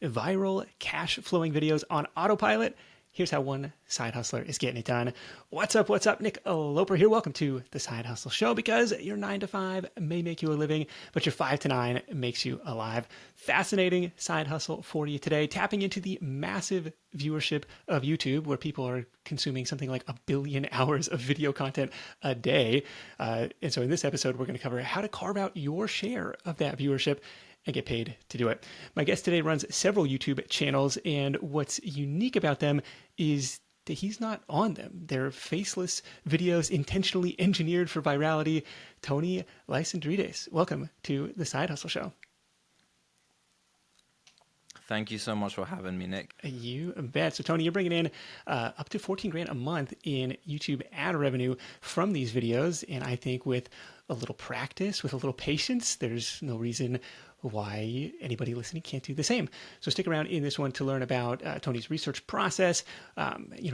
viral cash flowing videos on autopilot. Here's how one side hustler is getting it done. What's up? What's up? Nick Loper here. Welcome to the Side Hustle Show, because your 9 to 5 may make you a living, but your 5 to 9 makes you alive. Fascinating side hustle for you today, tapping into the massive viewership of YouTube, where people are consuming something like 1 billion hours of video content a day. And so in this episode, we're going to cover how to carve out your share of that viewership and get paid to do it. My guest today runs several YouTube channels, and what's unique about them is that he's not on them. They're faceless videos intentionally engineered for virality. Tony Lysandrides, welcome to the Side Hustle Show. Thank you so much for having me, Nick. You bet. So Tony, you're bringing in up to 14 grand a month in YouTube ad revenue from these videos. And I think with a little practice, with a little patience, there's no reason why anybody listening can't do the same. So stick around in this one to learn about Tony's research process,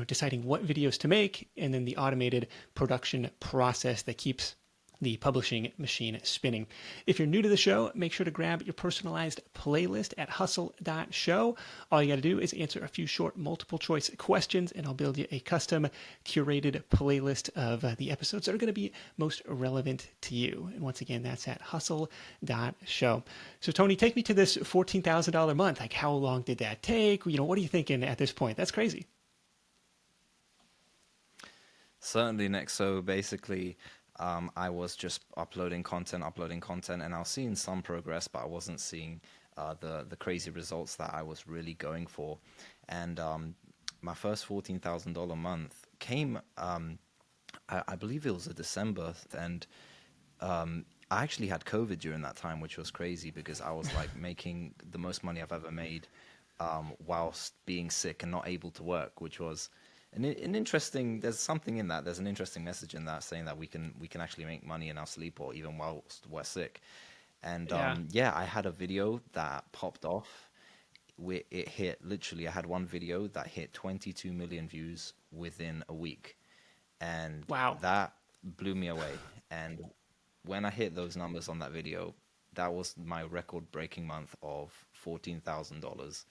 deciding what videos to make, and then the automated production process that keeps the publishing machine spinning. If you're new to the show, make sure to grab your personalized playlist at hustle.show. All you got to do is answer a few short multiple choice questions, and I'll build you a custom curated playlist of the episodes that are going to be most relevant to you. And once again, that's at hustle.show. So Tony, take me to this $14,000 month. Like, how long did that take? What are you thinking at this point? That's crazy. Certainly, Nick. So basically, I was just uploading content, and I was seeing some progress, but I wasn't seeing the crazy results that I was really going for. And my first $14,000 month came, I believe it was a December, and I actually had COVID during that time, which was crazy because I was like making the most money I've ever made whilst being sick and not able to work, which was an interesting. There's something in that. There's an interesting message in that, saying that we can actually make money in our sleep or even whilst we're sick. And I had a video that popped off. It hit, literally, I had one video that hit 22 million views within a week, and wow, that blew me away. And when I hit those numbers on that video, that was my record-breaking month of $14,000.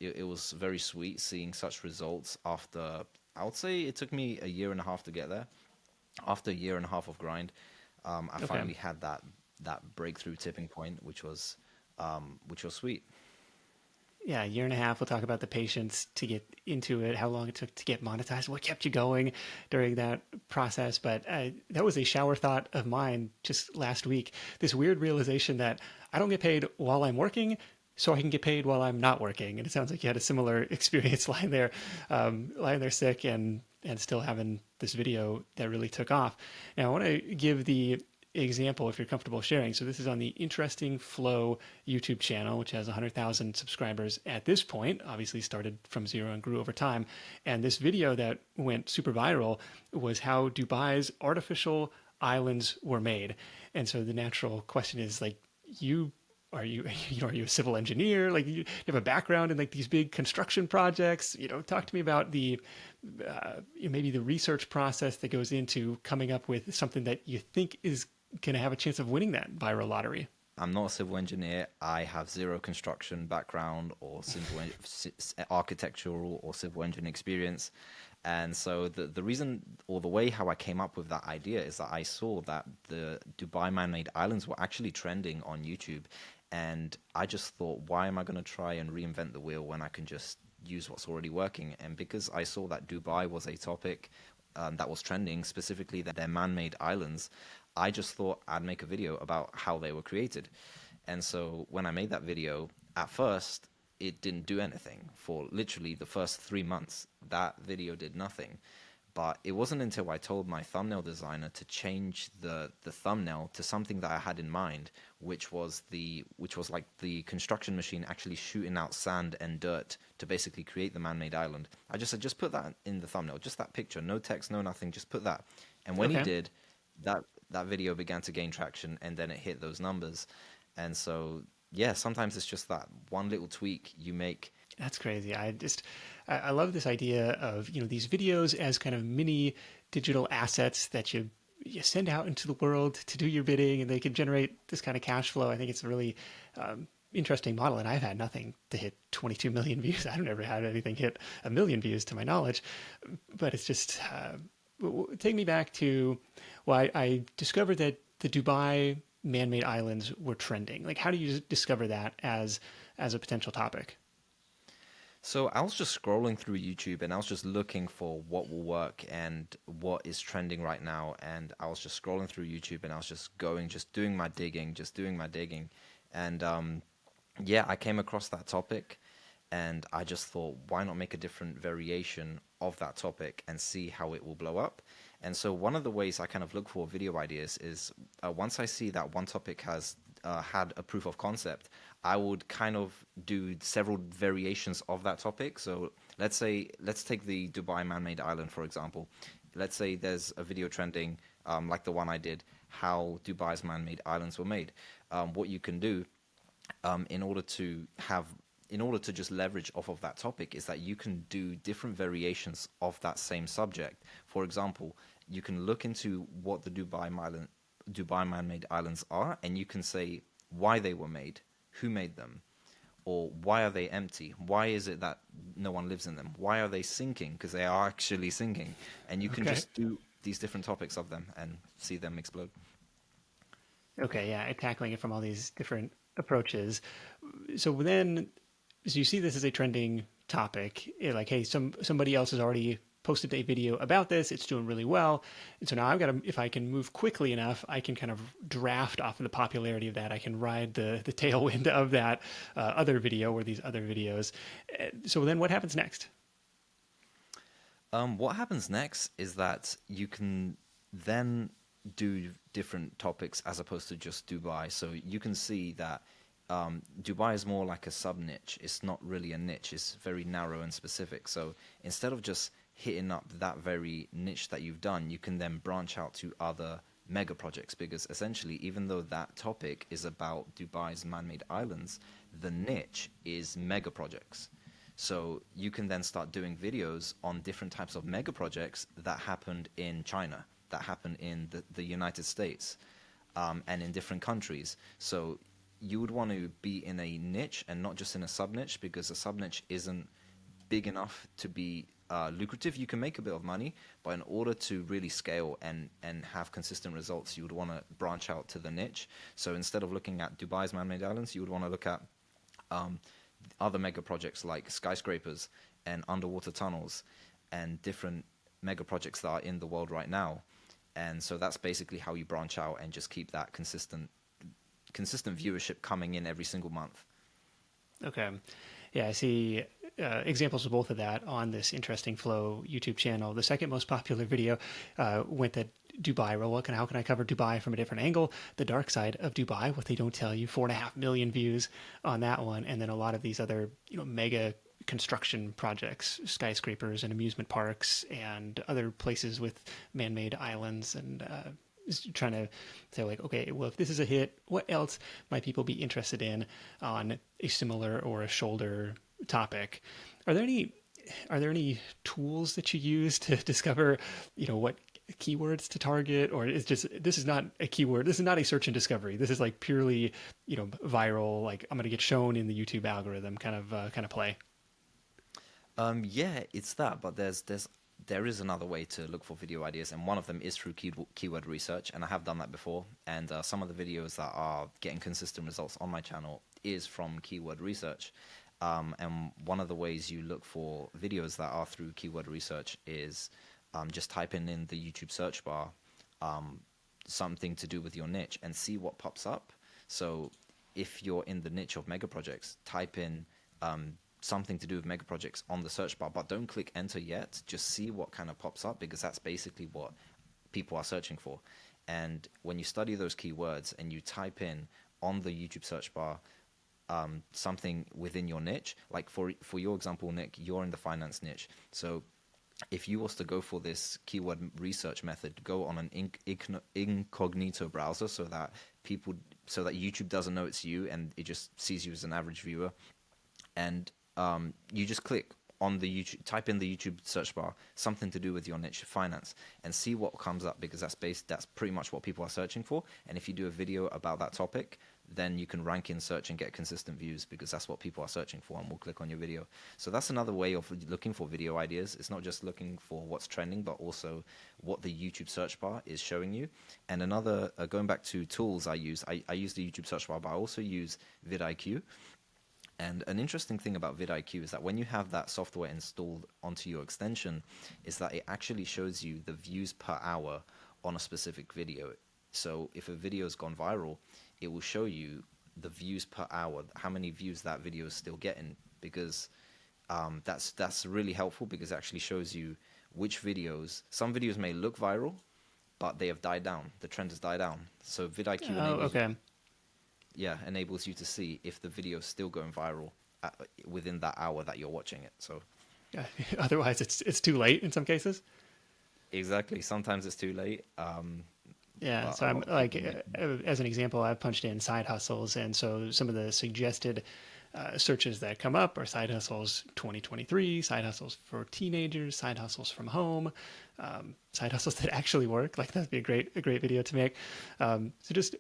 It was very sweet seeing such results after, I would say it took me a year and a half to get there. After a year and a half of grind, I finally had that breakthrough tipping point, which was sweet. Yeah, a year and a half. We'll talk about the patience to get into it, how long it took to get monetized, what kept you going during that process. But that was a shower thought of mine just last week. This weird realization that I don't get paid while I'm working, so I can get paid while I'm not working. And it sounds like you had a similar experience lying there sick and still having this video that really took off. Now, I want to give the example, if you're comfortable sharing. So this is on the Interesting Flow YouTube channel, which has 100,000 subscribers at this point, obviously started from zero and grew over time. And this video that went super viral was how Dubai's artificial islands were made. And so the natural question is, like, are you a civil engineer? Like, you have a background in like these big construction projects. Talk to me about the maybe the research process that goes into coming up with something that you think is going to have a chance of winning that viral lottery. I'm not a civil engineer. I have zero construction background or architectural or civil engineering experience. And so the reason, or the way how I came up with that idea, is that I saw that the Dubai man-made islands were actually trending on YouTube. And I just thought, why am I going to try and reinvent the wheel when I can just use what's already working? And because I saw that Dubai was a topic that was trending, specifically that they're man-made islands, I just thought I'd make a video about how they were created. And so when I made that video, at first, it didn't do anything. For literally the first 3 months, that video did nothing. But it wasn't until I told my thumbnail designer to change the thumbnail to something that I had in mind, which was like the construction machine actually shooting out sand and dirt to basically create the man-made island. I just said, just put that in the thumbnail, just that picture, no text, no nothing, just put that. And when he did, that video began to gain traction, and then it hit those numbers. And so, yeah, sometimes it's just that one little tweak you make. That's crazy. I love this idea of, these videos as kind of mini digital assets that you send out into the world to do your bidding, and they can generate this kind of cash flow. I think it's really interesting model, and I've had nothing to hit 22 million views. I've never had anything hit a million views to my knowledge, but it's just take me back to, well, I discovered that the Dubai man-made islands were trending. Like, how do you discover that as a potential topic? So I was just scrolling through YouTube and I was just looking for what will work and what is trending right now. And I was just scrolling through YouTube and I was just going, just doing my digging, just doing my digging. And yeah, I came across that topic and I just thought, why not make a different variation of that topic and see how it will blow up? And so one of the ways I kind of look for video ideas is once I see that one topic has had a proof of concept, I would kind of do several variations of that topic. So let's take the Dubai man-made island, for example. Let's say there's a video trending, like the one I did, how Dubai's man-made islands were made. What you can do in order to have in order to just leverage off of that topic is that you can do different variations of that same subject. For example, you can look into what the Dubai man-made islands are, and you can say why they were made, who made them, or why are they empty? Why is it that no one lives in them? Why are they sinking? Because they are actually sinking, and you can Okay. just do these different topics of them and see them explode. Okay, yeah, tackling it from all these different approaches. So then, so you see this as a trending topic, like, hey, somebody else has already posted a video about this. It's doing really well, and so now I've got to, if I can move quickly enough, I can kind of draft off of the popularity of that. I can ride the tailwind of that other video or these other videos. So then, what happens next? What happens next is that you can then do different topics as opposed to just Dubai. So you can see that Dubai is more like a sub niche. It's not really a niche. It's very narrow and specific. So instead of just hitting up that very niche that you've done, you can then branch out to other mega projects because essentially, even though that topic is about Dubai's man-made islands, the niche is mega projects. So you can then start doing videos on different types of mega projects that happened in China, that happened in the United States, and in different countries. So you would want to be in a niche and not just in a sub niche because a sub niche isn't big enough to be lucrative. You can make a bit of money, but in order to really scale and have consistent results, you would want to branch out to the niche. So instead of looking at Dubai's man-made islands, you would want to look at um, other mega projects like skyscrapers and underwater tunnels and different mega projects that are in the world right now. And so that's basically how you branch out and just keep that consistent viewership coming in every single month. Okay. Yeah, I see examples of both of that on this Interesting Flow YouTube channel. The second most popular video went at Dubai. Well, how can I cover Dubai from a different angle? The dark side of Dubai, what they don't tell you. 4.5 million views on that one, and then a lot of these other mega construction projects, skyscrapers and amusement parks, and other places with man-made islands and. Trying to say like, okay, well, if this is a hit, what else might people be interested in on a similar or a shoulder topic? Are there any are there any tools that you use to discover, what keywords to target, or is just this is not a keyword, this is not a search and discovery, this is like purely viral, like I'm going to get shown in the YouTube algorithm kind of play? Yeah, it's that, but there is another way to look for video ideas, and one of them is through keyword research, and I have done that before. And some of the videos that are getting consistent results on my channel is from keyword research. And one of the ways you look for videos that are through keyword research is just typing in the YouTube search bar something to do with your niche and see what pops up. So if you're in the niche of mega projects, type in something to do with mega projects on the search bar, but don't click enter yet. Just see what kind of pops up because that's basically what people are searching for. And when you study those keywords and you type in on the YouTube search bar something within your niche, like for your example, Nick, you're in the finance niche. So if you was to go for this keyword research method, go on an incognito browser so that YouTube doesn't know it's you and it just sees you as an average viewer. And you just click on the YouTube, type in the YouTube search bar something to do with your niche, finance, and see what comes up because that's pretty much what people are searching for. And if you do a video about that topic, then you can rank in search and get consistent views because that's what people are searching for and will click on your video. So that's another way of looking for video ideas. It's not just looking for what's trending, but also what the YouTube search bar is showing you. And another, going back to tools I use the YouTube search bar, but I also use vidIQ. And an interesting thing about vidIQ is that when you have that software installed onto your extension, is that it actually shows you the views per hour on a specific video. So if a video has gone viral, it will show you the views per hour, how many views that video is still getting, because that's really helpful because it actually shows you which videos. Some videos may look viral, but they have died down. The trend has died down. So vidIQ Oh, okay. enables you to see if the video is still going viral within that hour that you're watching it. So Yeah. Otherwise, it's too late in some cases. exactly, sometimes it's too late. Yeah, But so a I'm lot of like, people make. as an example, I've punched in side hustles, and so some of the suggested searches that come up are side hustles 2023, side hustles for teenagers, side hustles from home, side hustles that actually work. Like that'd be a great video to make. So just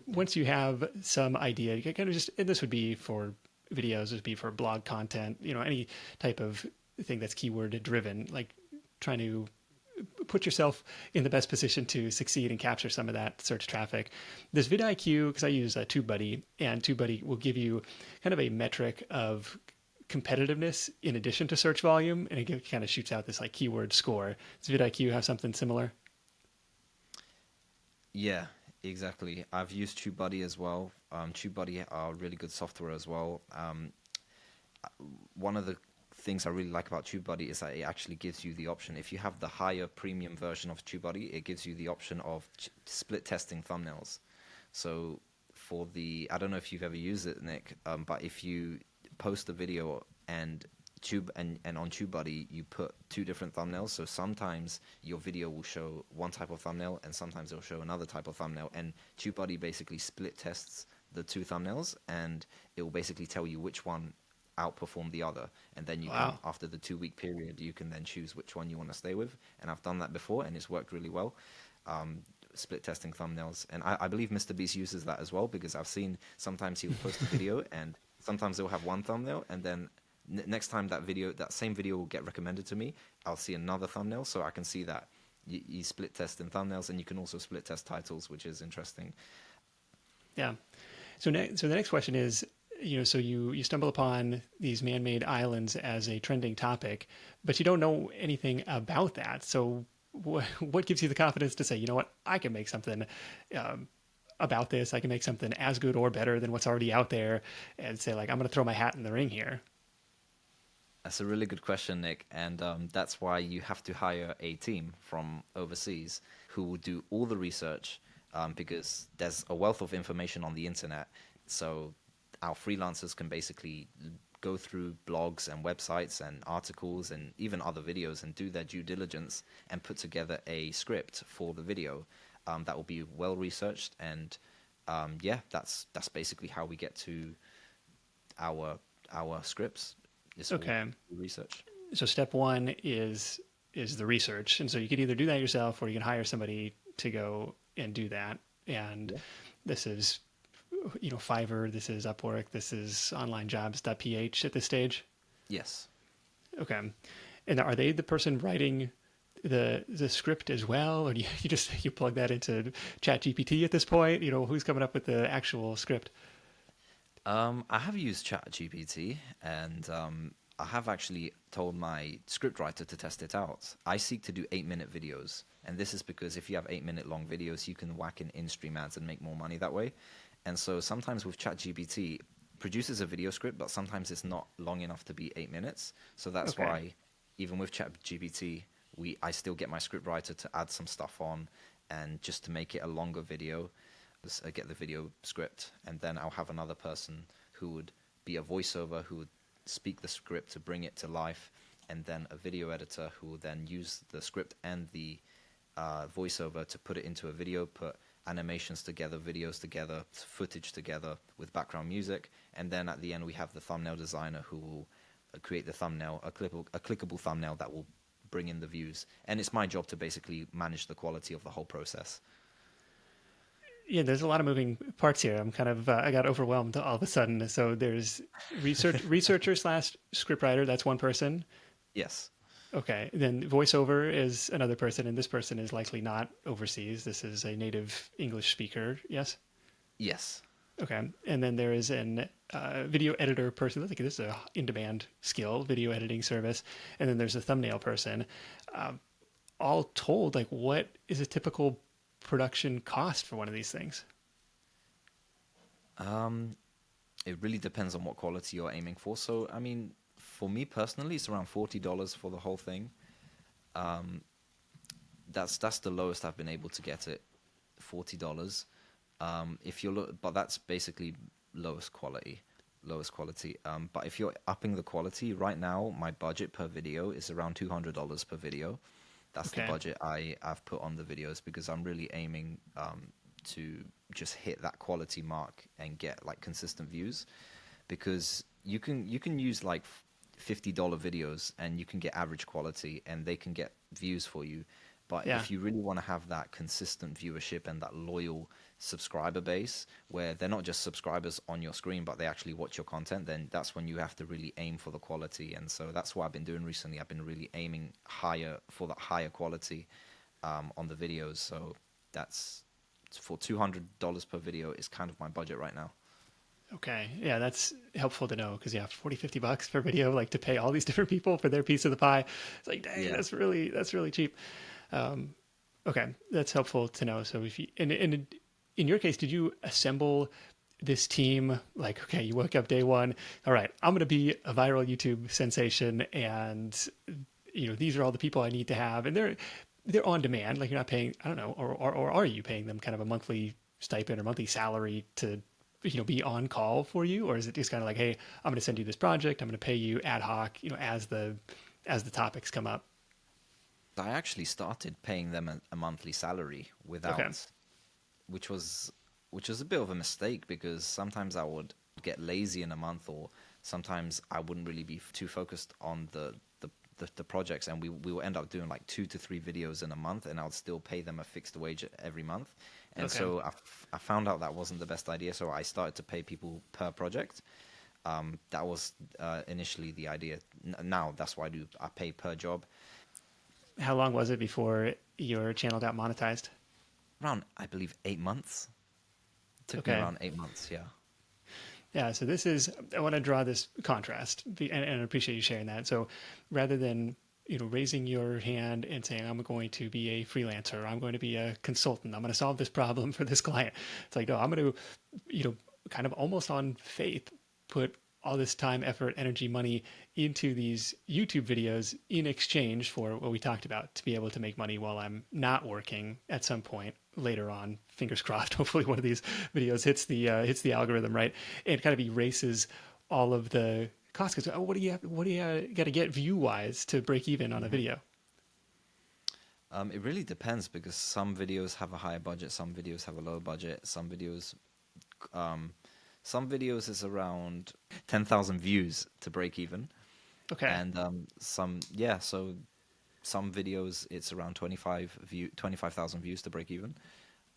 once you have some idea, you can kind of just, and this would be for videos, this would be for blog content, any type of thing that's keyword driven, like trying to put yourself in the best position to succeed and capture some of that search traffic. This vidIQ, because I use TubeBuddy, and TubeBuddy will give you kind of a metric of competitiveness in addition to search volume, and it kind of shoots out this like keyword score. Does vidIQ have something similar? Yeah, exactly. I've used TubeBuddy as well. TubeBuddy are really good software as well. One of the things I really like about TubeBuddy is that it actually gives you the option. If you have the higher premium version of TubeBuddy, it gives you the option of split testing thumbnails. So for the, I don't know if you've ever used it, Nick, but if you post a video and and on TubeBuddy you put two different thumbnails, so sometimes your video will show one type of thumbnail and sometimes it'll show another type of thumbnail, and TubeBuddy basically split tests the two thumbnails and it will basically tell you which one outperform the other, and then you can, Wow. after the 2 week period, you can then choose which one you want to stay with. And I've done that before and it's worked really well. Split testing thumbnails, and I believe Mr. Beast uses that as well, because I've seen sometimes he'll post a video and sometimes they'll have one thumbnail, and then next time that same video will get recommended to me, I'll see another thumbnail, so I can see that you split test in thumbnails, and you can also split test titles, which is interesting. Yeah. So the next question is, so you stumble upon these man-made islands as a trending topic, but you don't know anything about that. So what gives you the confidence to say, you know what, I can make something about this. I can make something as good or better than what's already out there, and say like, I'm going to throw my hat in the ring here. That's a really good question, Nick, and that's why you have to hire a team from overseas who will do all the research, because there's a wealth of information on the internet. So our freelancers can basically go through blogs and websites and articles and even other videos and do their due diligence and put together a script for the video that will be well researched. And yeah, that's basically how we get to our scripts. It's all Okay. research. So step one is the research, and so you can either do that yourself or you can hire somebody to go and do that. And Yeah. this is, Fiverr, this is Upwork, this is onlinejobs.ph at this stage. Yes. Okay. And are they the person writing the script as well, or do you just you plug that into ChatGPT at this point? Who's coming up with the actual script? I have used ChatGPT, and I have actually told my scriptwriter to test it out. I seek to do 8-minute videos, and this is because if you have 8-minute long videos, you can whack in stream ads and make more money that way. And so sometimes with ChatGPT, produces a video script, but sometimes it's not long enough to be 8 minutes. So that's Okay. why even with ChatGPT, I still get my scriptwriter to add some stuff on, and just to make it a longer video, get the video script, and then I'll have another person who would be a voiceover who would speak the script to bring it to life, and then a video editor who will then use the script and the voiceover to put it into a video, put animations together, videos together, footage together with background music, and then at the end we have the thumbnail designer who will create the thumbnail, a clickable thumbnail that will bring in the views. And it's my job to basically manage the quality of the whole process. Yeah, there's a lot of moving parts here. I'm kind of I got overwhelmed all of a sudden. So there's researcher slash scriptwriter. That's one person. Yes. Okay, then voiceover is another person, and this person is likely not overseas. This is a native English speaker. Yes. Yes. Okay, and then there is an video editor person. I think this is a in-demand skill, video editing service, and then there's a thumbnail person. All told, like, what is a typical production cost for one of these things? Um, it really depends on what quality you're aiming for. So, I mean, for me personally, it's around $40 for the whole thing. Um, that's the lowest I've been able to get it, $40. If you're but that's basically lowest quality, lowest quality. But if you're upping the quality, right now my budget per video is around $200 per video. That's the Okay, budget I've put on the videos because I'm really aiming to just hit that quality mark and get like consistent views. Because you can use like $50 videos and you can get average quality and they can get views for you. But yeah, if you really want to have that consistent viewership and that loyal subscriber base where they're not just subscribers on your screen, but they actually watch your content, then that's when you have to really aim for the quality. And so that's what I've been doing recently. I've been really aiming higher for that higher quality on the videos. So that's for $200 per video is kind of my budget right now. okay, yeah, that's helpful to know because yeah, 40, $50 per video, like to pay all these different people for their piece of the pie. It's like, dang, Yeah. that's really cheap. Um, okay, that's helpful to know. So if you and in your case, did you assemble this team like, okay, you woke up day one, all right, I'm going to be a viral YouTube sensation, and these are all the people I need to have, and they're on demand, like you're not paying, I don't know, or are you paying them kind of a monthly stipend or monthly salary to be on call for you, or is it just kind of like, hey, I'm going to send you this project, I'm going to pay you ad hoc, as the topics come up? I actually started paying them a monthly salary Okay, without, which was which was a bit of a mistake because sometimes I would get lazy in a month, or sometimes I wouldn't really be too focused on the projects, and we will end up doing like 2 to 3 videos in a month, and I would still pay them a fixed wage every month. And okay. so I found out that wasn't the best idea, so I started to pay people per project. That was initially the idea. Now that's what I do. I pay per job. How long was it before your channel got monetized? Around, I believe, 8 months. It took me Okay. around 8 months. Yeah. Yeah, so this is, I want to draw this contrast, and I appreciate you sharing that. So rather than, raising your hand and saying, I'm going to be a freelancer, I'm going to be a consultant, I'm going to solve this problem for this client. It's like, no, I'm going to, kind of almost on faith, put all this time, effort, energy, money into these YouTube videos in exchange for what we talked about to be able to make money while I'm not working at some point later on. Fingers crossed. Hopefully, one of these videos hits the algorithm right and kind of erases all of the costs. Because what do you got to get view wise to break even on a Mhm. video? It really depends because some videos have a higher budget, some videos have a lower budget, um, some videos is around 10,000 views to break even, Okay, and yeah, so some videos it's around 25,000 views to break even,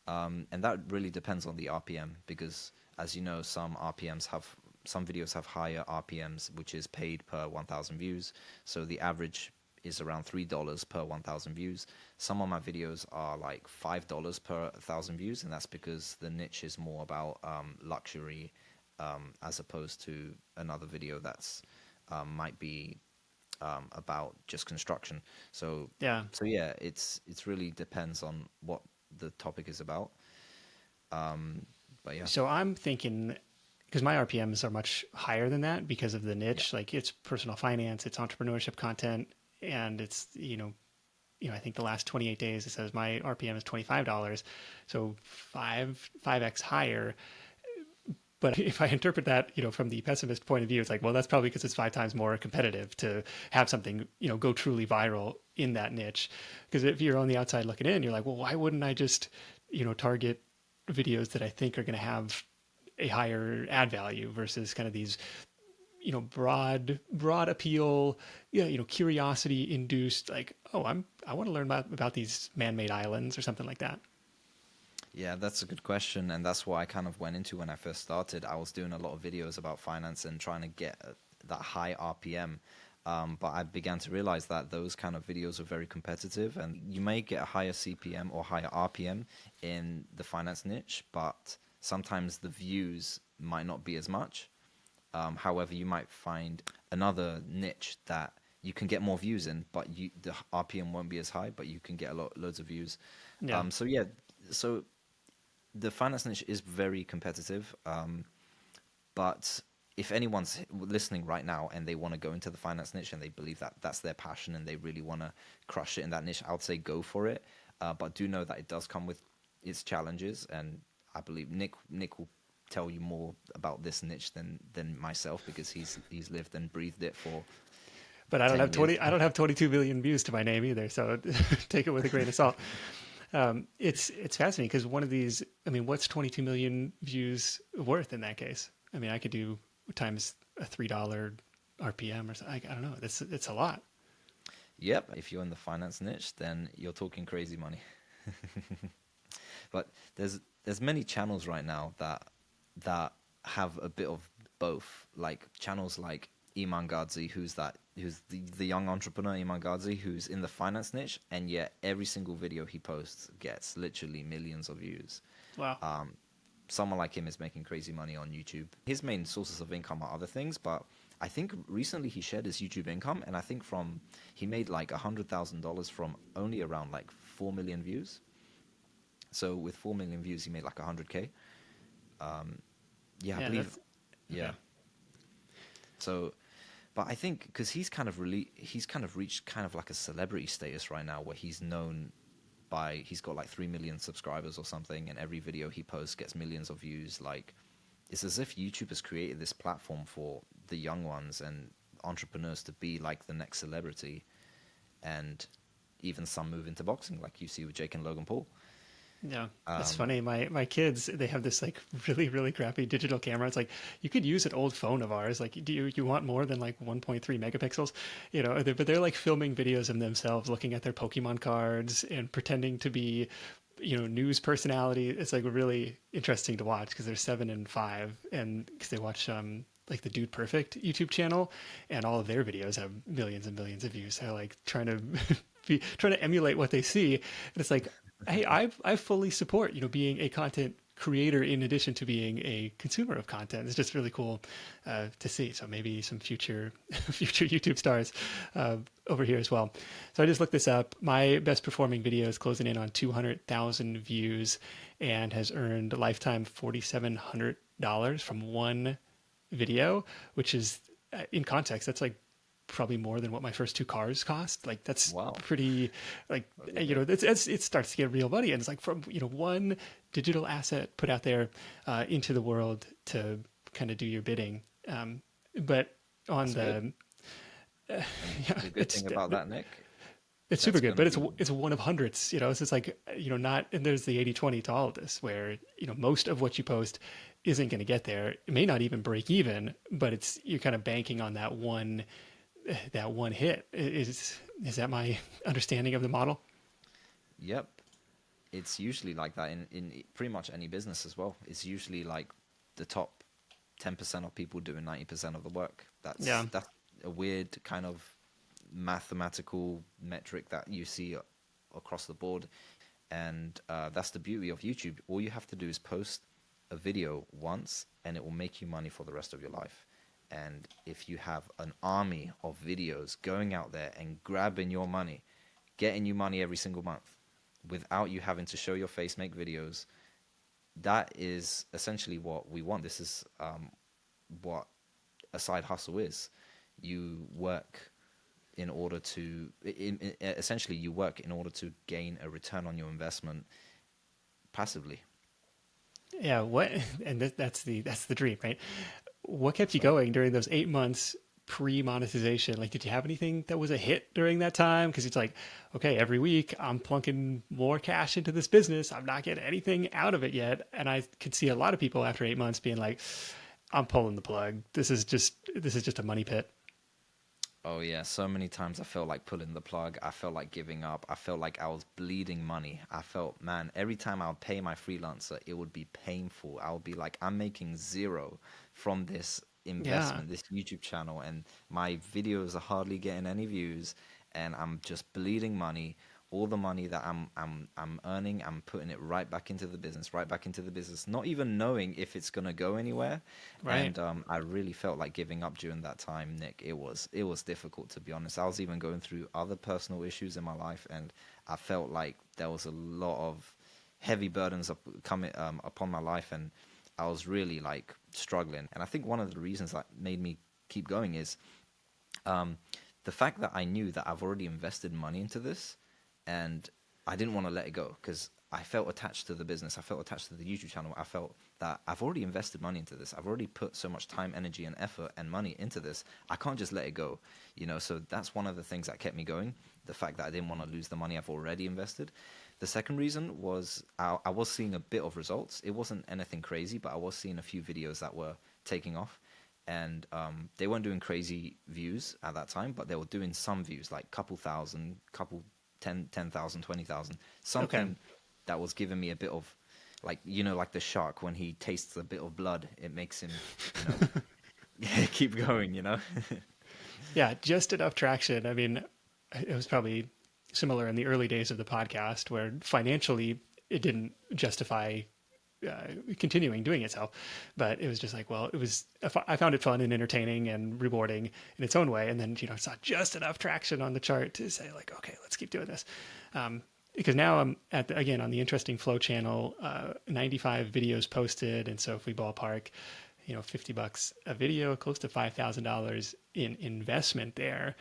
and that really depends on the RPM because, as you know, some videos have higher RPMs, which is paid per 1,000 views. So the average is around $3 per 1,000 views. Some of my videos are like $5 per 1,000 views, and that's because the niche is more about luxury, as opposed to another video that's might be about just construction. So yeah. so yeah, it's really depends on what the topic is about. Um, but yeah, So I'm thinking because my RPMs are much higher than that because of the yeah. niche. Like it's personal finance, it's entrepreneurship content, and it's I think the last 28 days it says my RPM is $25, so 5x higher. But if I interpret that, from the pessimist point of view, it's like, well, that's probably because it's 5 times more competitive to have something, go truly viral in that niche. Because if you're on the outside looking in, you're like, well, why wouldn't I just, target videos that I think are going to have a higher ad value versus kind of these, broad appeal, yeah, curiosity induced, like, oh, I want to learn about these man-made islands or something like that. Yeah, that's a good question, and that's what I kind of went into when I first started. I was doing a lot of videos about finance and trying to get that high RPM, but I began to realize that those kind of videos are very competitive, and you may get a higher CPM or higher RPM in the finance niche, but sometimes the views might not be as much. However, you might find another niche that you can get more views in, but the RPM won't be as high, but you can get loads of views. Yeah. So yeah, so the finance niche is very competitive, but if anyone's listening right now and they want to go into the finance niche and they believe that that's their passion and they really want to crush it in that niche, I would say go for it. But do know that it does come with its challenges, and I believe Nick will tell you more about this niche than myself because he's lived and breathed it for But I don't 10 have years. 20. I don't have 22 million views to my name either. So take it with a grain of salt. It's fascinating because one of these. I mean, what's 22 million views worth in that case? I mean, I could do times a $3 RPM or something. I don't know. It's a lot. Yep, if you're in the finance niche, then you're talking crazy money. But there's many channels right now that have a bit of both. Like channels like Iman Godzi, who's the young entrepreneur Iman Godzi, who's in the finance niche, and yet every single video he posts gets literally millions of views. Wow. Someone like him is making crazy money on YouTube. His main sources of income are other things, but I think recently he shared his YouTube income, and I think he made like $100,000 from only around like 4 million views. So with 4 million views, he made like 100K. Yeah, I Yeah. believe. That's Yeah. okay. So, but I think because he's kind of reached kind of like a celebrity status right now, where he's got like 3 million subscribers or something, and every video he posts gets millions of views. Like, it's as if YouTube has created this platform for the young ones and entrepreneurs to be like the next celebrity, and even some move into boxing, like you see with Jake and Logan Paul. Yeah, it's Um, funny. My kids, they have this like really crappy digital camera. It's like you could use an old phone of ours. Like, do you want more than like 1.3 megapixels? You know, but they're like filming videos of themselves looking at their Pokemon cards and pretending to be, news personality. It's like really interesting to watch because they're 7 and 5, and because they watch like the Dude Perfect YouTube channel, and all of their videos have millions and millions of views. They're like trying to trying to emulate what they see, and it's like, hey, I fully support being a content creator in addition to being a consumer of content. It's just really cool to see. So maybe some future future YouTube stars over here as well. So I just looked this up. My best performing video is closing in on 200,000 views and has earned a lifetime $4,700 from one video, which is in context, that's like probably more than what my first two cars cost. Like that's wow, pretty, like, really good. it starts to get real money. And it's like from, one digital asset put out there into the world to kind of do your bidding. But on That's good. the, And yeah, the good thing about that, Nick, it's super that's good, gonna but be it's one of hundreds, so it's like, not, and there's the 80/20 to all of this where, most of what you post isn't going to get there. It may not even break even, but you're kind of banking on that one hit. Is that my understanding of the model? yep. It's usually like that in pretty much any business as well. It's usually like the top 10% of people doing 90% of the work. Yeah. That's a weird kind of mathematical metric that you see across the board, and that's the beauty of YouTube. All you have to do is post a video once, and it will make you money for the rest of your life. And if you have an army of videos going out there and grabbing your money, getting you money every single month, without you having to show your face, make videos, that is essentially what we want. This is what a side hustle is. You work in order to, essentially, you work in order to gain a return on your investment passively. Yeah. What? And that's the dream, right? What kept That's you right. going during those 8 months pre-monetization? Like, did you have anything that was a hit during that time? Because it's like, okay, every week I'm plunking more cash into this business. I'm not getting anything out of it yet, and I could see a lot of people after 8 months being like, I'm pulling the plug. This is just a money pit. Oh yeah, so many times I felt like pulling the plug. I felt like giving up. I felt like I was bleeding money. I felt, man, every time I would pay my freelancer, it would be painful. I would be like, I'm making zero from this Yeah, investment, this YouTube channel, and my videos are hardly getting any views, and I'm just bleeding money. All the money that I'm earning, I'm putting it right back into the business, right back into the business, not even knowing if it's gonna go anywhere. right. And I really felt like giving up during that time, Nick. It was difficult, to be honest. I was even going through other personal issues in my life, and I felt like there was a lot of heavy burdens coming upon my life, and I was really like struggling. And I think one of the reasons that made me keep going is um, the fact that I knew that I've already invested money into this, and I didn't want to let it go because I felt attached to the business. I felt attached to the YouTube channel. I felt that I've already invested money into this. I've already put so much time, energy, and effort and money into this. I can't just let it go, So that's one of the things that kept me going. The fact that I didn't want to lose the money I've already invested. The second reason was I was seeing a bit of results. It wasn't anything crazy, but I was seeing a few videos that were taking off, and they weren't doing crazy views at that time, but they were doing some views, like couple thousand, couple 10,000, 20,000, Okay. something that was giving me a bit of, like, like the shark when he tastes a bit of blood, it makes him, you know, keep going. Yeah, just enough traction. I mean, it was probably similar in the early days of the podcast where financially it didn't justify continuing doing itself, but it was just like, well, it was, I found it fun and entertaining and rewarding in its own way. And then, saw just enough traction on the chart to say like, okay, let's keep doing this. Because now I'm again on the Interesting Flow channel, 95 videos posted. And so if we ballpark, $50 a video, close to $5,000 in investment there.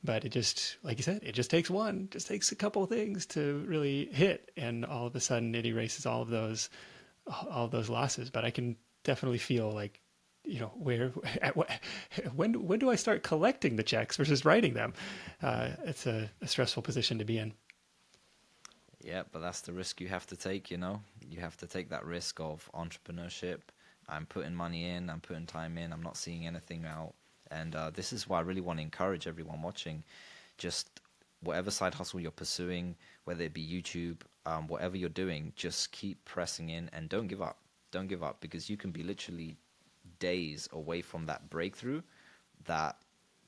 But it just, like you said, it just takes one, just takes a couple of things to really hit. And all of a sudden it erases all of those losses. But I can definitely feel like, where, at what, when do I start collecting the checks versus writing them? It's a stressful position to be in. Yeah, but that's the risk you have to take. You have to take that risk of entrepreneurship. I'm putting money in, I'm putting time in, I'm not seeing anything out. And this is why I really want to encourage everyone watching, just whatever side hustle you're pursuing, whether it be YouTube, whatever you're doing, just keep pressing in and don't give up. Don't give up, because you can be literally days away from that breakthrough that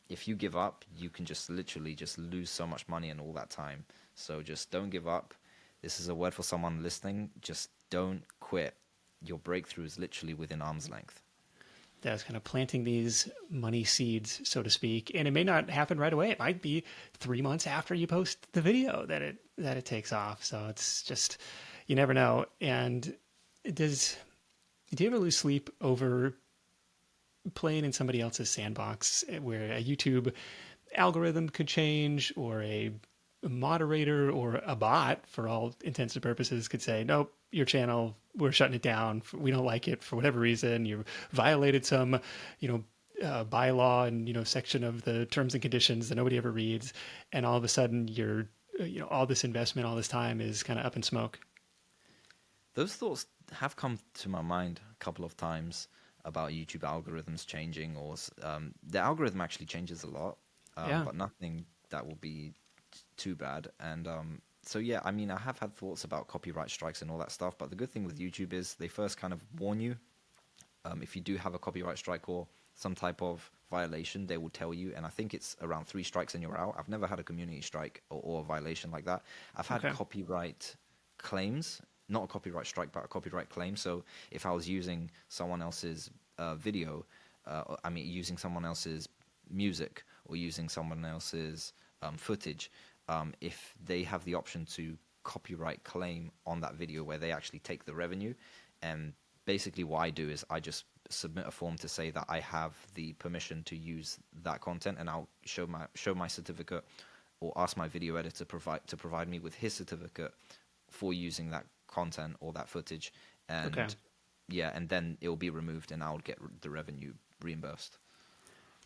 if you give up, you can just literally just lose so much money and all that time. So just don't give up. This is a word for someone listening. Just don't quit. Your breakthrough is literally within arm's length. That's kind of planting these money seeds, so to speak. And it may not happen right away. It might be 3 months after you post the video that it takes off. So it's just, you never know. And do you ever lose sleep over playing in somebody else's sandbox where a YouTube algorithm could change, or a moderator or a bot, for all intents and purposes, could say, nope, your channel, we're shutting it down. We don't like it for whatever reason. You violated some, bylaw and, section of the terms and conditions that nobody ever reads. And all of a sudden all this investment, all this time is kind of up in smoke. Those thoughts have come to my mind a couple of times about YouTube algorithms changing, or the algorithm actually changes a lot, Yeah. but nothing that will be too bad. And so yeah, I mean, I have had thoughts about copyright strikes and all that stuff, but the good thing with YouTube is they first kind of warn you. If you do have a copyright strike or some type of violation, they will tell you. And I think it's around 3 strikes and you're out. I've never had a community strike or a violation like that. I've had Okay. copyright claims, not a copyright strike, but a copyright claim. So if I was using someone else's video, using someone else's music or using someone else's footage, if they have the option to copyright claim on that video where they actually take the revenue. And basically what I do is I just submit a form to say that I have the permission to use that content, and I'll show my certificate, or ask my video editor provide me with his certificate for using that content or that footage. Okay. And yeah, and then it will be removed and I'll get the revenue reimbursed.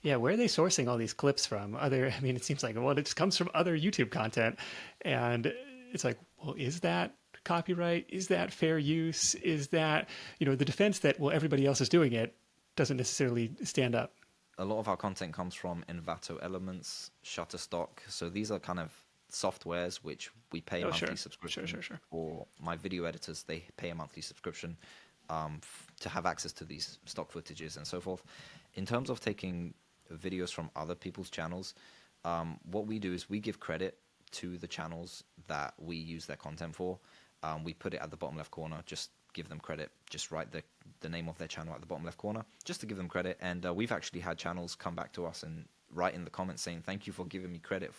Yeah, where are they sourcing all these clips from? I mean, it seems like, well, it just comes from other YouTube content. And it's like, well, is that copyright? Is that fair use? Is that, the defense that, well, everybody else is doing it doesn't necessarily stand up. a lot of our content comes from Envato Elements, Shutterstock. So these are kind of softwares which we pay a Oh, monthly sure, sure, subscription. sure, sure. For my video editors, they pay a monthly subscription to have access to these stock footages and so forth. In terms of taking videos from other people's channels, what we do is we give credit to the channels that we use their content for. We put it at the bottom left corner, just give them credit, just write the name of their channel at the bottom left corner, just to give them credit. And we've actually had channels come back to us and write in the comments saying, thank you for giving me credit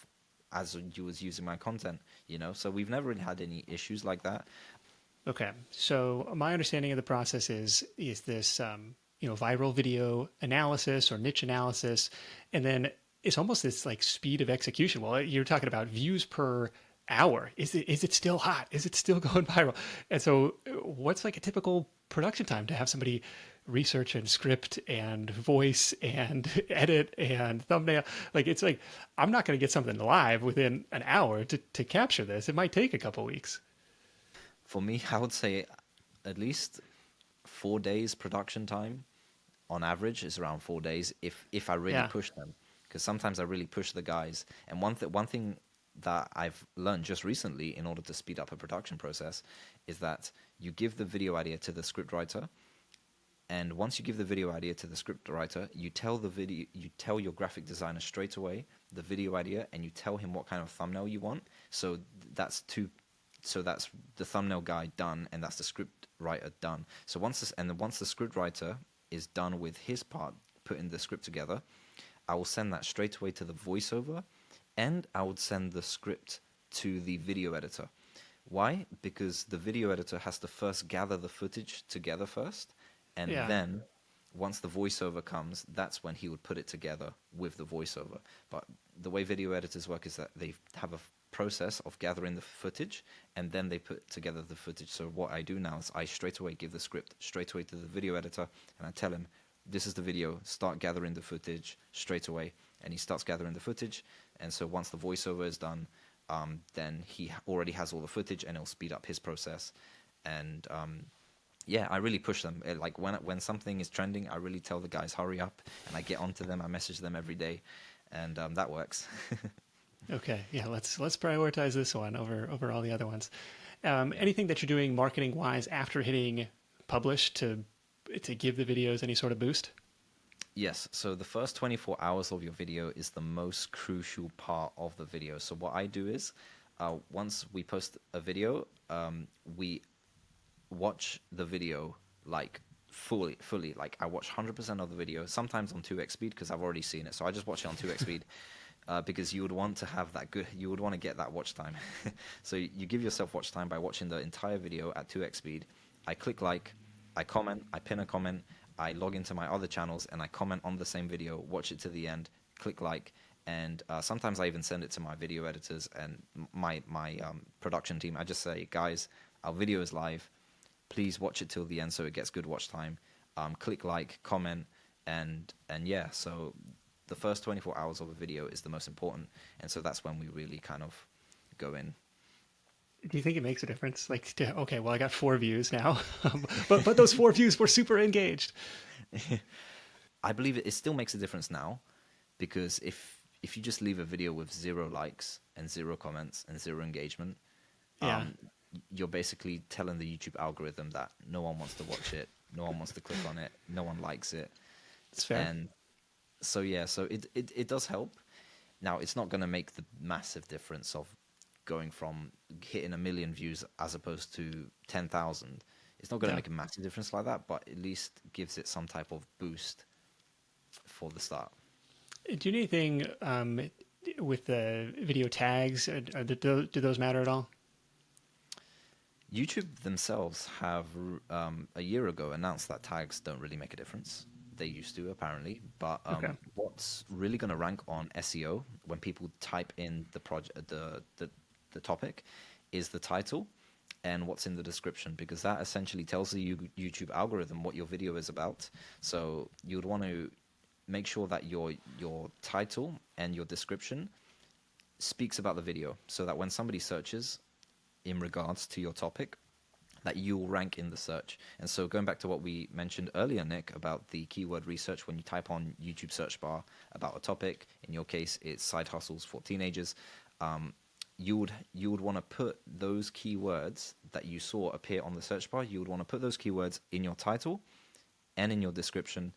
as you was using my content, you know? So we've never really had any issues like that. Okay, so my understanding of the process is this viral video analysis or niche analysis, and then it's almost this like speed of execution. Well, you're talking about views per hour. Is it still hot? Is it still going viral? And so, what's like a typical production time to have somebody research and script and voice and edit and thumbnail? Like it's like I'm not going to get something live within an hour to capture this. It might take a couple weeks. For me, I would say at least 4 days production time on average is around 4 days if I really Yeah. push them, because sometimes I really push the guys. And one thing that I've learned just recently in order to speed up a production process is that you give the video idea to the scriptwriter, and once you give the video idea to the scriptwriter, you tell your graphic designer straight away the video idea, and you tell him what kind of thumbnail you want. So that's two. So that's the thumbnail guy done, and that's the script writer done. So once the script writer is done with his part, putting the script together, I will send that straight away to the voiceover, and I would send the script to the video editor. Why? Because the video editor has to first gather the footage together first, and Yeah. then once the voiceover comes, that's when he would put it together with the voiceover. But the way video editors work is that they have a process of gathering the footage, and then they put together the footage. So what I do now is I straight away give the script straight away to the video editor, and I tell him, this is the video, start gathering the footage straight away. And he starts gathering the footage, and so once the voiceover is done, then he already has all the footage, and it'll speed up his process. And yeah, I really push them. Like when something is trending, I really tell the guys hurry up, and I get onto them. I message them every day, and that works. Okay. Yeah. Let's prioritize this one over all the other ones. Anything that you're doing marketing wise after hitting publish to give the videos any sort of boost? Yes, so the first 24 hours of your video is the most crucial part of the video. So what I do is, once we post a video, we watch the video like fully. Like I watch 100% of the video, sometimes on 2x speed because I've already seen it. So I just watch it on 2x speed. Because you would want to have you would want to get that watch time. So you give yourself watch time by watching the entire video at 2x speed. I click like, I comment, I pin a comment, I log into my other channels and I comment on the same video, watch it to the end, click like, and sometimes I even send it to my video editors and my production team. I just say, guys, our video is live. Please watch it till the end so it gets good watch time. Click like, comment, and yeah. So the first 24 hours of a video is the most important, and so that's when we really kind of go in. Do you think it makes a difference? Like, okay, well, I got 4 views now, but those 4 views were super engaged. I believe it still makes a difference now, because if you just leave a video with 0 likes and 0 comments and 0 engagement, Yeah, you're basically telling the YouTube algorithm that no one wants to watch it, no one wants to click on it, no one likes it. it's fair. And so yeah, so it does help. Now it's not going to make the massive difference of going from hitting 1 million views as opposed to 10,000. It's not going to Yeah. make a massive difference like that, but at least gives it some type of boost for the start. Do you need anything with the video tags? Do those matter at all? YouTube themselves have a year ago announced that tags don't really make a difference. They used to, apparently, but Okay. what's really going to rank on SEO when people type in the project, the topic, is the title and what's in the description, because that essentially tells the YouTube algorithm what your video is about. So you would want to make sure that your title and your description speaks about the video, so that when somebody searches in regards to your topic, that you'll rank in the search. And so going back to what we mentioned earlier, Nick, about the keyword research, when you type on YouTube search bar about a topic, in your case, it's side hustles for teenagers, you would want to put those keywords that you saw appear on the search bar, you would want to put those keywords in your title and in your description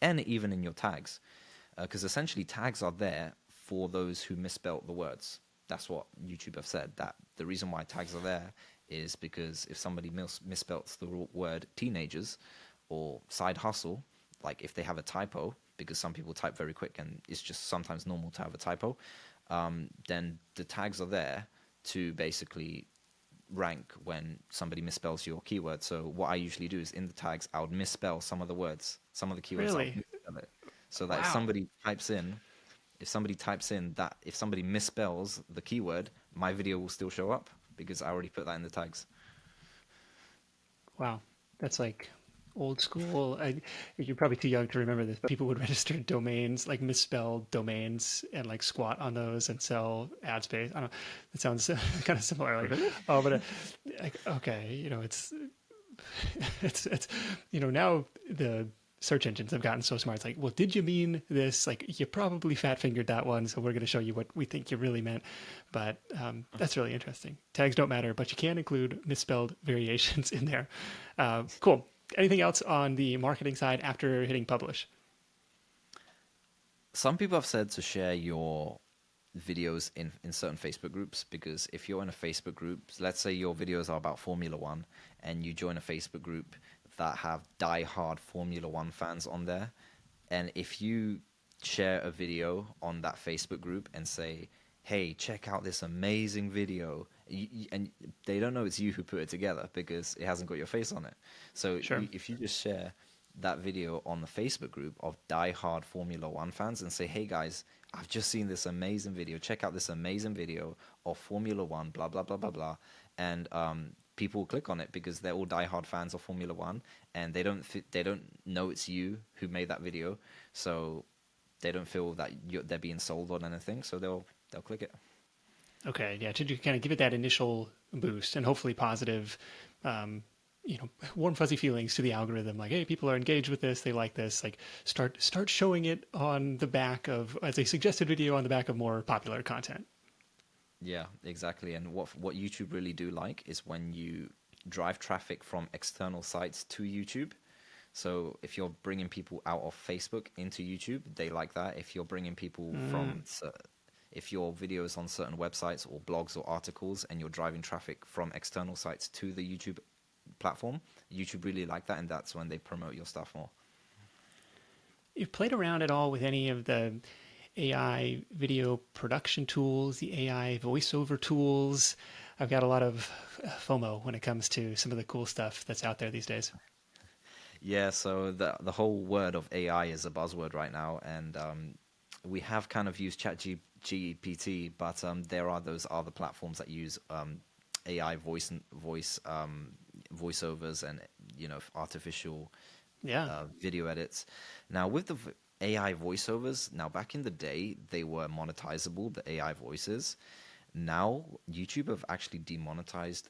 and even in your tags. Because essentially tags are there for those who misspelt the words. That's what YouTube have said, that the reason why tags are there is because if somebody misspells the word teenagers or side hustle, like if they have a typo, because some people type very quick and it's just sometimes normal to have a typo, then the tags are there to basically rank when somebody misspells your keyword. So what I usually do is in the tags, I would misspell some of the words, some of the keywords. I would Really? misspell it, so that Wow. if somebody misspells the keyword, my video will still show up because I already put that in the tags. Wow. That's like old school. You're probably too young to remember this, but people would register domains, like misspelled domains, and like squat on those and sell ad space. I don't know. It sounds kind of similar. Like, Really? oh, but like, okay, it's now the search engines have gotten so smart. It's like, well, did you mean this? Like, you probably fat fingered that one, so we're going to show you what we think you really meant. But that's really interesting. Tags don't matter, but you can include misspelled variations in there. Cool. Anything else on the marketing side after hitting publish? Some people have said to share your videos in certain Facebook groups, because if you're in a Facebook group, let's say your videos are about Formula One and you join a Facebook group that have die-hard Formula One fans on there, and if you share a video on that Facebook group and say, hey, check out this amazing video, and they don't know it's you who put it together because it hasn't got your face on it. So Sure. if you just share that video on the Facebook group of die-hard Formula One fans and say, hey guys, I've just seen this amazing video. Check out this amazing video of Formula One, blah, blah, blah, blah, blah. And people will click on it because they're all die-hard fans of Formula One, and they don't know it's you who made that video. So they don't feel that they're being sold on anything. So they'll click it. Okay. Yeah. To kind of give it that initial boost and hopefully positive, warm fuzzy feelings to the algorithm. Like, hey, people are engaged with this. They like this. Like, start showing it on the back of as a suggested video on the back of more popular content. Yeah, exactly. And what YouTube really do like is when you drive traffic from external sites to YouTube. So if you're bringing people out of Facebook into YouTube, they like that. If you're bringing people if your videos on certain websites or blogs or articles and you're driving traffic from external sites to the YouTube platform, YouTube really like that, and that's when they promote your stuff more. You've played around at all with any of the AI video production tools, the AI voiceover tools? I've got a lot of FOMO when it comes to some of the cool stuff that's out there these days. Yeah, so the whole word of AI is a buzzword right now, and we have kind of used ChatGPT, but there are those other platforms that use AI voiceovers and artificial Yeah. video edits. Now with the AI voiceovers, now back in the day they were monetizable, the AI voices. Now YouTube have actually demonetized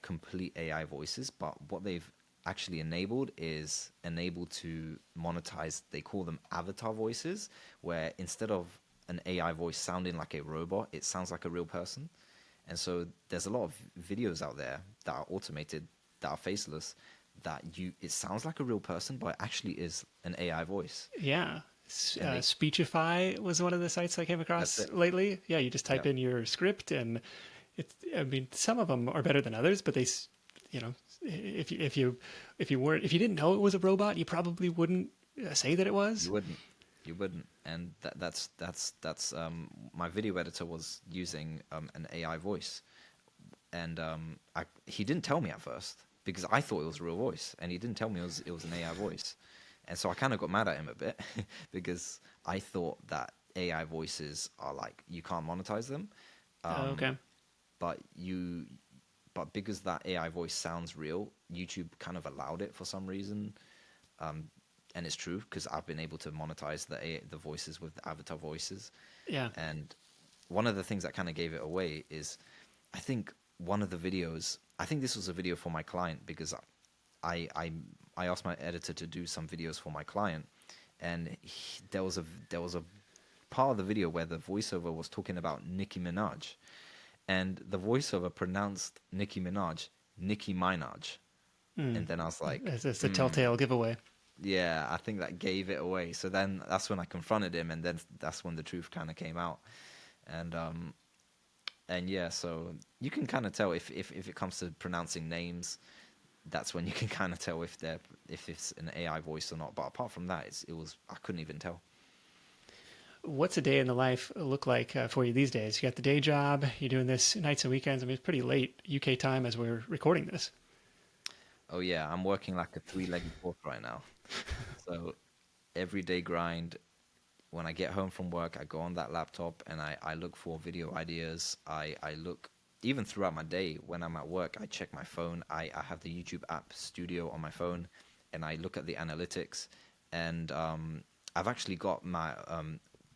complete AI voices, but what they've actually enabled to monetize, they call them avatar voices, where instead of an AI voice sounding like a robot, it sounds like a real person. And so there's a lot of videos out there that are automated, that are faceless, that it sounds like a real person, but it actually is an AI voice. Yeah. And they Speechify was one of the sites I came That's across it. lately. Yeah, you just Yeah, type in your script, and I mean, some of them are better than others, but you know, if you didn't know it was a robot, you probably wouldn't say that it was. you wouldn't. You wouldn't. And that's my video editor was using an AI voice, and he didn't tell me at first because I thought it was a real voice, and he didn't tell me it was an AI voice, and so I kind of got mad at him a bit because I thought that AI voices are like you can't monetize them, Oh, um, okay. but because that AI voice sounds real, YouTube kind of allowed it for some reason, and it's true because I've been able to monetize the voices with the avatar voices, Yeah. and one of the things that kind of gave it away is I think one of the videos I think this was a video for my client because I I I asked my editor to do some videos for my client, and there was a part of the video where the voiceover was talking about Nicki Minaj, and the voiceover pronounced Nicki Minaj Nicki Minaj, Hmm. and then I was like, It's a hmm, telltale giveaway. yeah, I think that gave it away. So then that's when I confronted him, and then that's when the truth kind of came out, and yeah, so you can kind of tell if it comes to pronouncing names, that's when you can kind of tell if it's an AI voice or not. But apart from that, it was I couldn't even tell. What's a day in the life look like for you these days? You got the day job. You're doing this nights and weekends. I mean, it's pretty late UK time as we're recording this. Oh yeah, I'm working like a three-legged horse right now. So everyday grind. When I get home from work, I go on that laptop and I look for video ideas. I look even throughout my day when I'm at work. I check my phone. I have the YouTube app Studio on my phone, and I look at the analytics. And I've actually got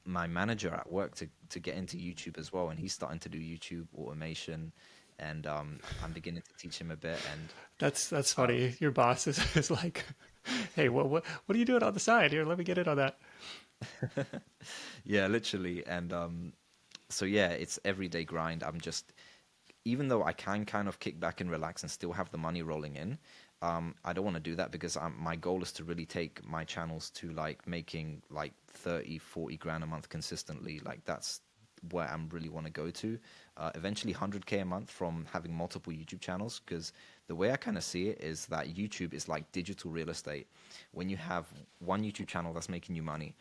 my manager at work to get into YouTube as well, and he's starting to do YouTube automation, and I'm beginning to teach him a bit. And That's uh, funny. Your boss is like, "Hey, what are you doing on the side here? Let me get in on that." yeah, literally. And so yeah, it's everyday grind. I'm just even though I can kind of kick back and relax and still have the money rolling in, I don't want to do that because my goal is to really take my channels to like making like 30, 40 grand a month consistently. Like that's where I'm really want to go to. Eventually 100K a month from having multiple YouTube channels, because the way I kind of see it is that YouTube is like digital real estate. When you have one YouTube channel that's making you money,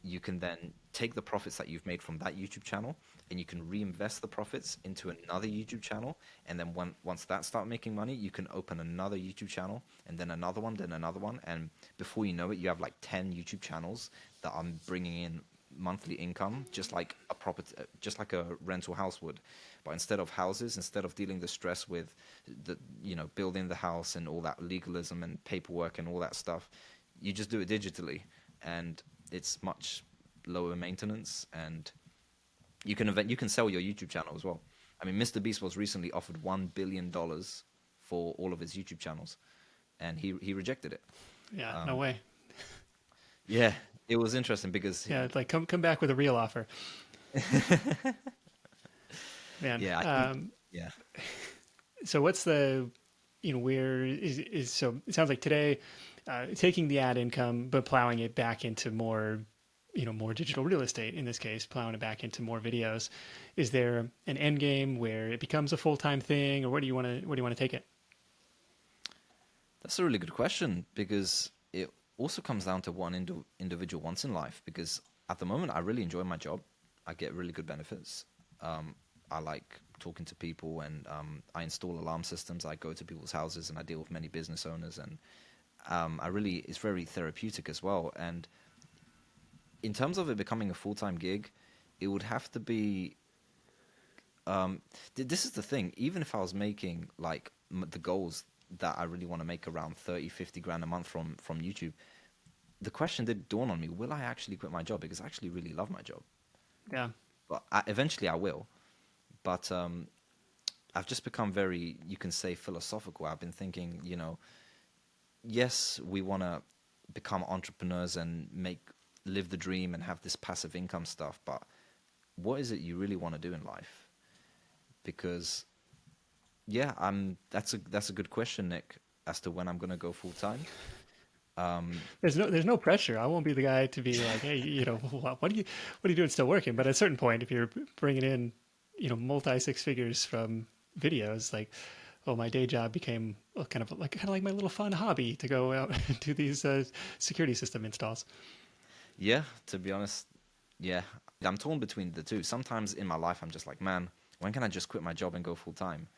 you can then take the profits that you've made from that YouTube channel and you can reinvest the profits into another YouTube channel. And then once that start making money, you can open another YouTube channel and then another one, then another one. And before you know it, you have like 10 YouTube channels that are bringing in monthly income, just like a property, just like a rental house would. But instead of houses, instead of dealing the stress with building the house and all that legalism and paperwork and all that stuff, you just do it digitally. And it's much lower maintenance, and you can sell your YouTube channel as well. I mean, Mr. Beast was recently offered $1 billion for all of his YouTube channels, and he rejected it. Yeah, no Um, way. yeah, it was interesting because Yeah, like come back with a real offer, man. yeah, I think yeah. So what's the where is so it sounds like today taking the ad income but plowing it back into more more digital real estate in this case, plowing it back into more videos. Is there an end game where it becomes a full-time thing, or where do you want to take it? That's a really good question because it also comes down to what an individual wants in life. Because at the moment, I really enjoy my job. I get really good benefits. I like talking to people, and I install alarm systems. I go to people's houses, and I deal with many business owners, and it's very therapeutic as well. And in terms of it becoming a full-time gig, it would have to be. This is the thing. Even if I was making like the goals that I really want to make around 30, 50 grand a month from YouTube, the question did dawn on me: will I actually quit my job? Because I actually really love my job. Yeah. But eventually I will. But I've just become very, you can say, philosophical. I've been thinking, yes, we want to become entrepreneurs and live the dream and have this passive income stuff, but what is it you really want to do in life? Because yeah, that's a good question, Nick, as to when I'm going to go full time. There's no pressure. I won't be the guy to be like, hey, what are you doing still working? But at a certain point, if you're bringing in multi six figures from videos, like, oh, my day job became kind of like my little fun hobby to go out and do these security system installs. Yeah, to be honest, yeah, I'm torn between the two. Sometimes in my life, I'm just like, man, when can I just quit my job and go full time?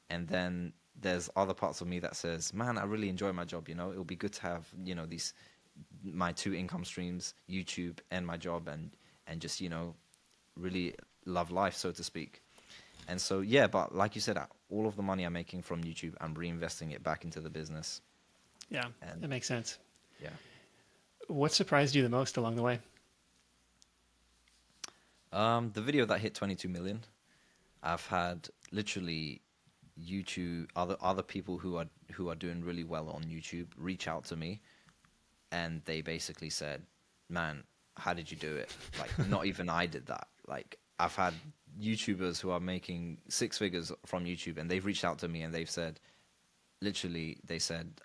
And then there's other parts of me that says, man, I really enjoy my job. It'll be good to have these my two income streams, YouTube and my job, and just really love life, so to speak. And so yeah, but like you said, all of the money I'm making from YouTube, I'm reinvesting it back into the business. Yeah, And that makes sense. yeah, What surprised you the most along the way? the video that hit 22 million, I've had literally YouTube, other people who are doing really well on YouTube reach out to me, and they basically said, "Man, how did you do it?" Like, not even I did that. Like, I've had YouTubers who are making six figures from YouTube, and they've reached out to me and they've said, literally, they said,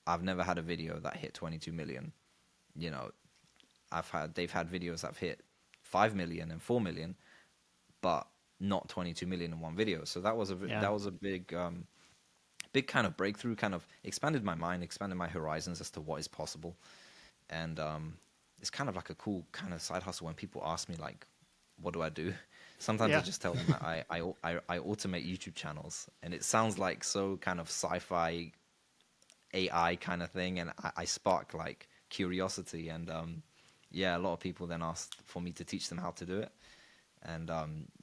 "I've never had a video that hit 22 million. You know, they've had videos that've hit 5 million and 4 million, but not 22 million in one video." So Yeah. that was a big kind of breakthrough, kind of expanded my mind, expanded my horizons as to what is possible. And it's kind of like a cool kind of side hustle when people ask me, like, what do I do? Sometimes I Yeah. just tell them that I automate YouTube channels, and it sounds like so kind of sci-fi AI kind of thing, and I spark like curiosity, and yeah, a lot of people then ask for me to teach them how to do it, and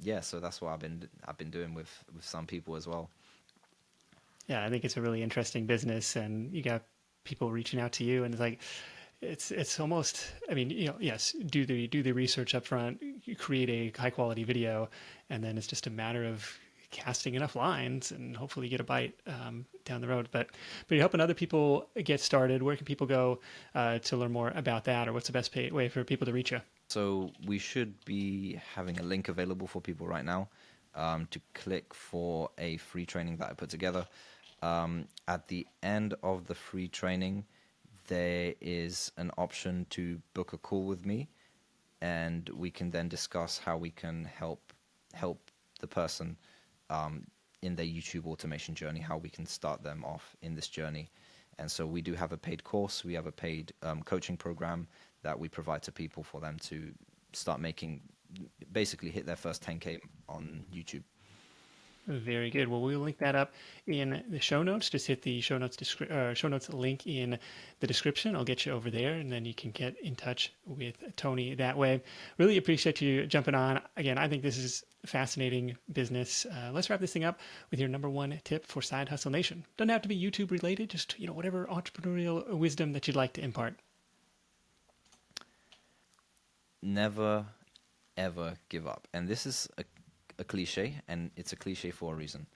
yeah, so that's what I've been doing with some people as well. Yeah, I think it's a really interesting business, and you got people reaching out to you, and it's like it's almost. I mean, yes, do the research up front, you create a high quality video, and then it's just a matter of casting enough lines, and hopefully you get a bite down the road. But you're helping other people get started. Where can people go to learn more about that, or what's the best way for people to reach you? So we should be having a link available for people right now to click for a free training that I put together. At the end of the free training, there is an option to book a call with me, and we can then discuss how we can help the person in their YouTube automation journey, how we can start them off in this journey. And so we do have a paid course, we have a paid coaching program that we provide to people for them to start making, basically hit their first 10K on YouTube. Very good. Well, we'll link that up in the show notes. Just hit the show notes link in the description. I'll get you over there, and then you can get in touch with Tony that way. Really appreciate you jumping on. Again, I think this is fascinating business. Let's wrap this thing up with your number one tip for Side Hustle Nation. Doesn't have to be YouTube related. Just whatever entrepreneurial wisdom that you'd like to impart. Never ever give up. And this is a cliche, and it's a cliche for a reason.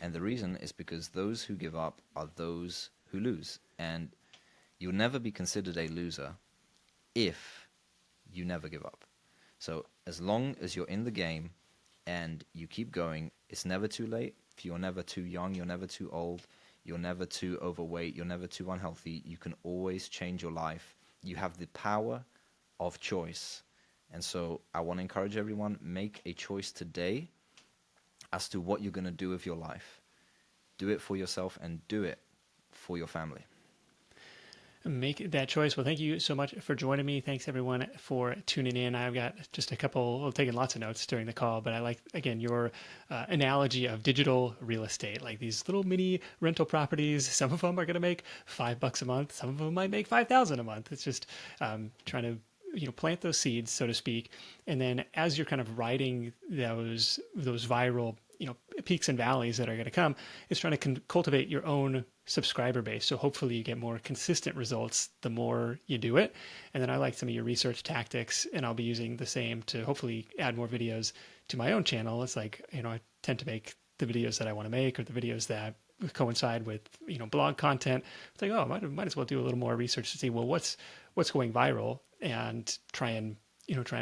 And the reason is because those who give up are those who lose. And you'll never be considered a loser if you never give up. So as long as you're in the game and you keep going, it's never too late. If you're never too young, you're never too old, you're never too overweight, you're never too unhealthy. You can always change your life. You have the power of choice. And so I want to encourage everyone, make a choice today as to what you're going to do with your life. Do it for yourself and do it for your family. Make that choice. Well, thank you so much for joining me. Thanks everyone for tuning in. I've got just a couple, well, taking lots of notes during the call, but I like, again, your analogy of digital real estate, like these little mini rental properties. Some of them are going to make $5 a month. Some of them might make 5,000 a month. It's just trying to, plant those seeds, so to speak. And then as you're kind of riding those viral, peaks and valleys that are going to come, it's trying to cultivate your own subscriber base. So hopefully you get more consistent results the more you do it. And then I like some of your research tactics, and I'll be using the same to hopefully add more videos to my own channel. It's like, I tend to make the videos that I want to make, or the videos that coincide with, blog content. It's like, oh, might as well do a little more research to see, well, what's going viral, and try and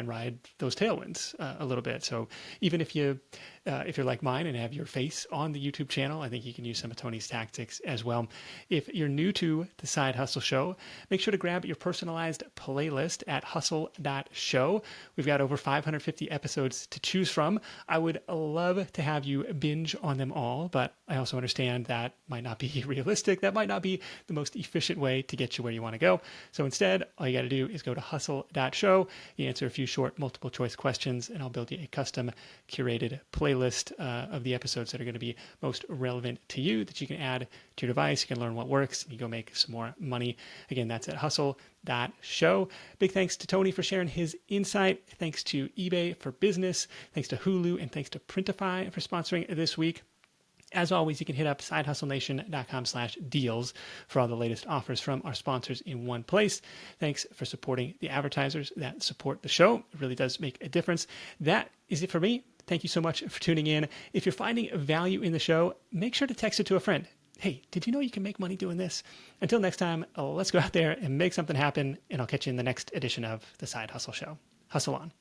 ride those tailwinds a little bit. So even if you're like mine and have your face on the YouTube channel, I think you can use some of Tony's tactics as well. If you're new to the Side Hustle Show, make sure to grab your personalized playlist at hustle.show. We've got over 550 episodes to choose from. I would love to have you binge on them all, but I also understand that might not be realistic. That might not be the most efficient way to get you where you want to go. So instead, all you got to do is go to hustle.show. You answer a few short multiple choice questions, and I'll build you a custom curated playlist of the episodes that are going to be most relevant to you, that you can add to your device. You can learn what works, and you go make some more money. Again, that's at hustle.show. Big thanks to Tony for sharing his insight. Thanks to eBay for Business. Thanks to Hulu, and thanks to Printify for sponsoring this week. As always, you can hit up sidehustlenation.com/deals for all the latest offers from our sponsors in one place. Thanks for supporting the advertisers that support the show. It really does make a difference. That is it for me. Thank you so much for tuning in. If you're finding value in the show, make sure to text it to a friend. Hey, did you know you can make money doing this? Until next time, let's go out there and make something happen, and I'll catch you in the next edition of The Side Hustle Show. Hustle on.